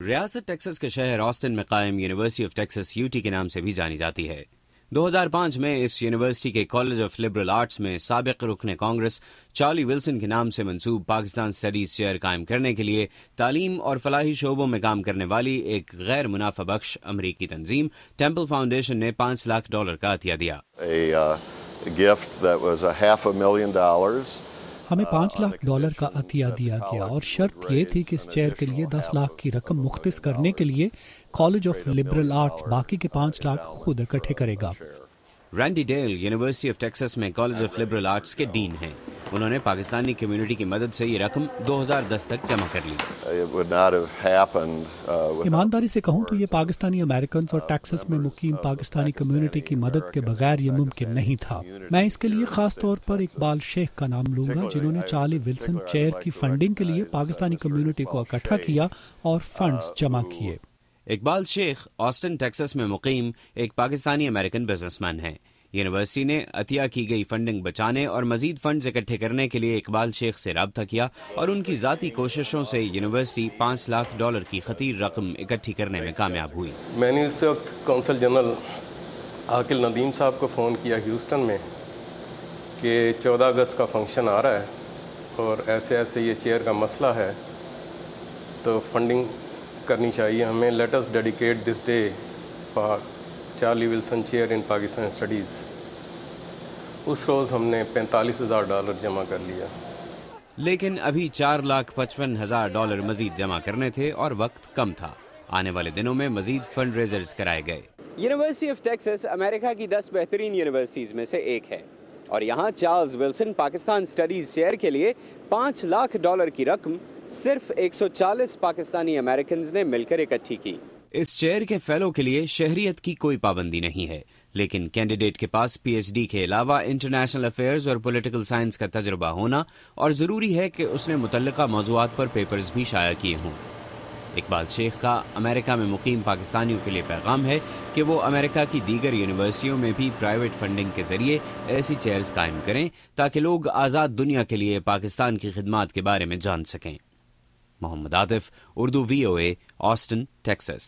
ریاست ٹیکساس کے شہر آسٹن میں قائم یونیورسٹی آف ٹیکساس UT کے نام سے بھی جانی جاتی ہے۔ 2005 میں اس یونیورسٹی کے کالج آف لبرل آرٹس میں سابق رکن کانگریس چارلی ولسن کے نام سے منسوب پاکستان اسٹڈیز چیئر قائم کرنے کے لیے تعلیم اور فلاحی شعبوں میں کام کرنے والی ایک غیر منافع بخش امریکی تنظیم ٹیمپل فاؤنڈیشن نے $5 لاکھ کا عطیہ دیا۔ ہمیں $5 لاکھ کا عطیہ دیا گیا اور شرط یہ تھی کہ اس چیئر کے لیے 10 لاکھ کی رقم مختص کرنے کے لیے کالج آف لبرل آرٹس باقی کے 5 لاکھ خود اکٹھے کرے گا۔ Randy Diehl university of Texas میں کالج آف لبرل آرٹس کے ڈین ہیں۔ انہوں نے پاکستانی کمیونٹی کی مدد سے یہ رقم 2010 تک جمع کر لی۔ ایمانداری سے کہوں تو یہ پاکستانی امریکنز اور ٹیکساس میں مقیم پاکستانی کمیونٹی کی مدد کے بغیر یہ ممکن نہیں تھا۔ میں اس کے لیے خاص طور پر اقبال شیخ کا نام لوں گا، جنہوں نے چارلی ولسن چیئر کی فنڈنگ کے لیے پاکستانی کمیونٹی کو اکٹھا کیا اور فنڈز جمع کیے۔ اقبال شیخ آسٹن ٹیکساس میں مقیم ایک پاکستانی امریکن بزنس مین ہیں۔ یونیورسٹی نے عطیہ کی گئی فنڈنگ بچانے اور مزید فنڈز اکٹھے کرنے کے لیے اقبال شیخ سے رابطہ کیا اور ان کی ذاتی کوششوں سے یونیورسٹی $5 لاکھ کی خطیر رقم اکٹھی کرنے میں کامیاب ہوئی۔ میں نے اس وقت کونسل جنرل عاقل ندیم صاحب کو فون کیا ہیوسٹن میں کہ 14 اگست کا فنکشن آ رہا ہے اور ایسے ایسے یہ چیئر کا مسئلہ ہے، تو فنڈنگ کرنی چاہیے ہمیں۔ Let us dedicate this day for Charlie Wilson chair in Pakistan studies. اس روز ہم نے $45,000 جمع کر لیا، لیکن ابھی $4,55,000 مزید جمع کرنے تھے اور وقت کم تھا۔ آنے والے دنوں میں مزید فنڈ ریزرز کرائے گئے۔ یونیورسٹی آف ٹیکساس امریکہ کی 10 بہترین یونیورسٹیز میں سے ایک ہے اور یہاں Charles Wilson Pakistan studies chair کے لیے $5 لاکھ کی رقم صرف 140 پاکستانی امریکنز نے مل کر اکٹھی کی۔ اس چیئر کے فیلو کے لیے شہریت کی کوئی پابندی نہیں ہے، لیکن کینڈیڈیٹ کے پاس PhD کے علاوہ انٹرنیشنل افیئرز اور پولیٹیکل سائنس کا تجربہ ہونا اور ضروری ہے کہ اس نے متعلقہ موضوعات پر پیپرز بھی شائع کیے ہوں۔ اقبال شیخ کا امریکہ میں مقیم پاکستانیوں کے لیے پیغام ہے کہ وہ امریکہ کی دیگر یونیورسٹیوں میں بھی پرائیویٹ فنڈنگ کے ذریعے ایسی چیئرز قائم کریں تاکہ لوگ آزاد دنیا کے لیے پاکستان کی خدمات کے بارے میں جان سکیں۔ Muhammad Atif, Urdu VOA، Austin, Texas.